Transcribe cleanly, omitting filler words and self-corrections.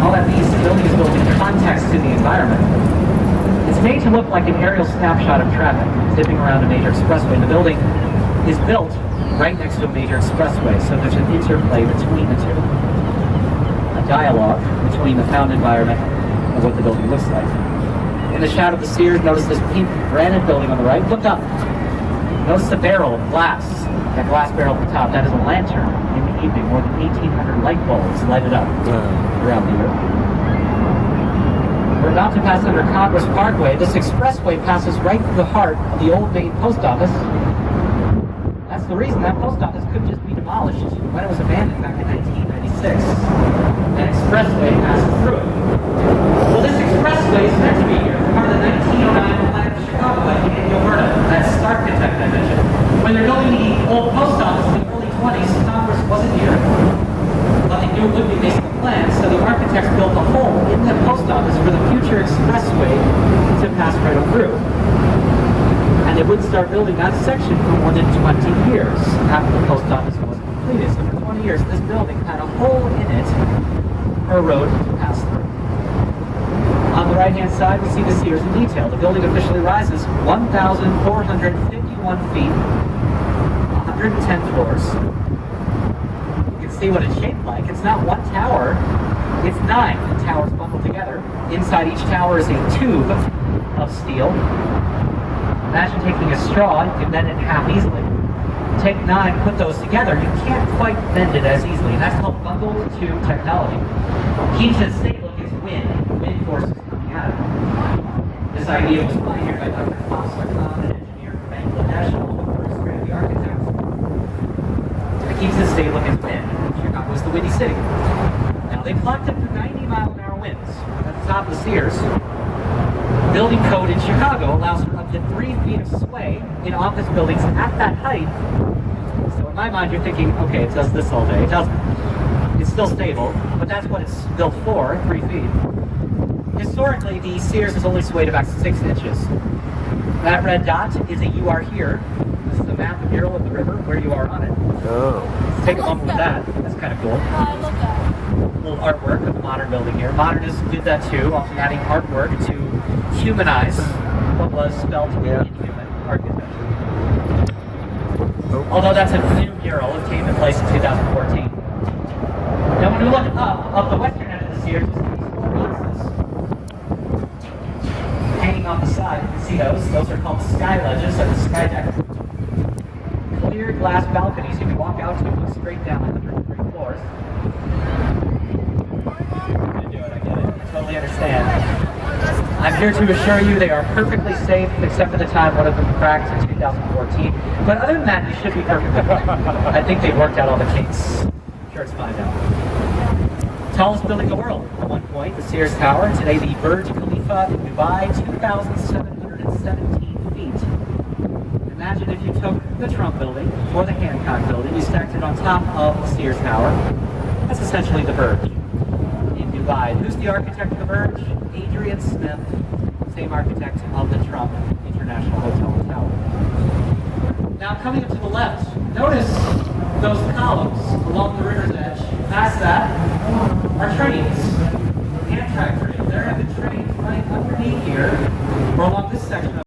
all that means the building is built in context to the environment. It's made to look like an aerial snapshot of traffic zipping around a major expressway. The building is built right next to a major expressway, so there's an interplay between the two. A dialogue between the found environment and what the building looks like. In the shadow of the Sears, notice this pink granite building on the right. Look up. Notice the barrel of glass. That glass barrel at the top, that is a lantern. In the evening, more than 1,800 light bulbs lighted up around the earth. We're about to pass under Congress Parkway. This expressway passes right through the heart of the old main post office. That's the reason that post office couldn't just be demolished when it was abandoned back in 1996. An expressway passed through it. Well, this expressway is meant to be here, part of the 1909 plan of Chicago, in Alberta. That's architect I mentioned. When they're building the old post office in the early 20s, Congress wasn't here. But they knew it would be based on the plan, so the architects built a hole in the post office for the future expressway to pass right on through. And they wouldn't start building that section for more than 20 years after the post office was completed. So for 20 years, this building had a hole in it for a road to pass through. On the right-hand side, we see the Sears in detail. The building officially rises 1,451 feet, 110 floors. You can see what it's shaped like. It's not one tower, it's 9 towers bundled together. Inside each tower is a tube of steel. Imagine taking a straw, you can bend it in half easily. Take 9, put those together, you can't quite bend it as easily. And that's called bundled tube technology. Keeps it stable against wind forces coming at it. This idea was pioneered by Dr. Foster Khan, an engineer from Bangladesh, and the architect. It keeps it stable against wind. Chicago is the windy city. Now they plucked up to 90-mile-an-hour winds at the top of the Sears. Building code in Chicago allows for up to 3 feet of sway in office buildings at that height. So in my mind, you're thinking, okay, it does this all day. It doesn't. It's still stable, but that's what it's built for, 3 feet. Historically, the Sears has only swayed about 6 inches. That red dot is a "you are here." This is a map, a mural of the river, where you are on it. Oh. Let's take a moment with that. That's kind of cool. I love that. A little artwork of the modern building here. Modernists did that too, often adding artwork to humanize what was spelled to be inhuman architecture. Although that's a new mural, it came in place in 2014. Now when we look up the western end of the Sears, these 4 boxes hanging off the side. You can see those. Those are called sky ledges at the sky deck. Clear glass balconies you can walk out to and look straight down 103 floors. You're going to do it, I get it. I totally understand. I'm here to assure you they are perfectly safe, except for the time one of them cracked in 2014. But other than that, you should be perfectly fine. I think they've worked out all the kinks. I'm sure it's fine now. Tallest building in the world. At one point, the Sears Tower. Today, the Burj Khalifa in Dubai, 2,717 feet. Imagine if you took the Trump building or the Hancock building, you stacked it on top of the Sears Tower. That's essentially the Burj in Dubai. Who's the architect of the Burj? Adrian Smith, same architect of the Trump International Hotel and Tower. Now coming up to the left, notice those columns along the river's edge. Past that are trains, Amtrak trains. There have been trains running underneath here, or along this section of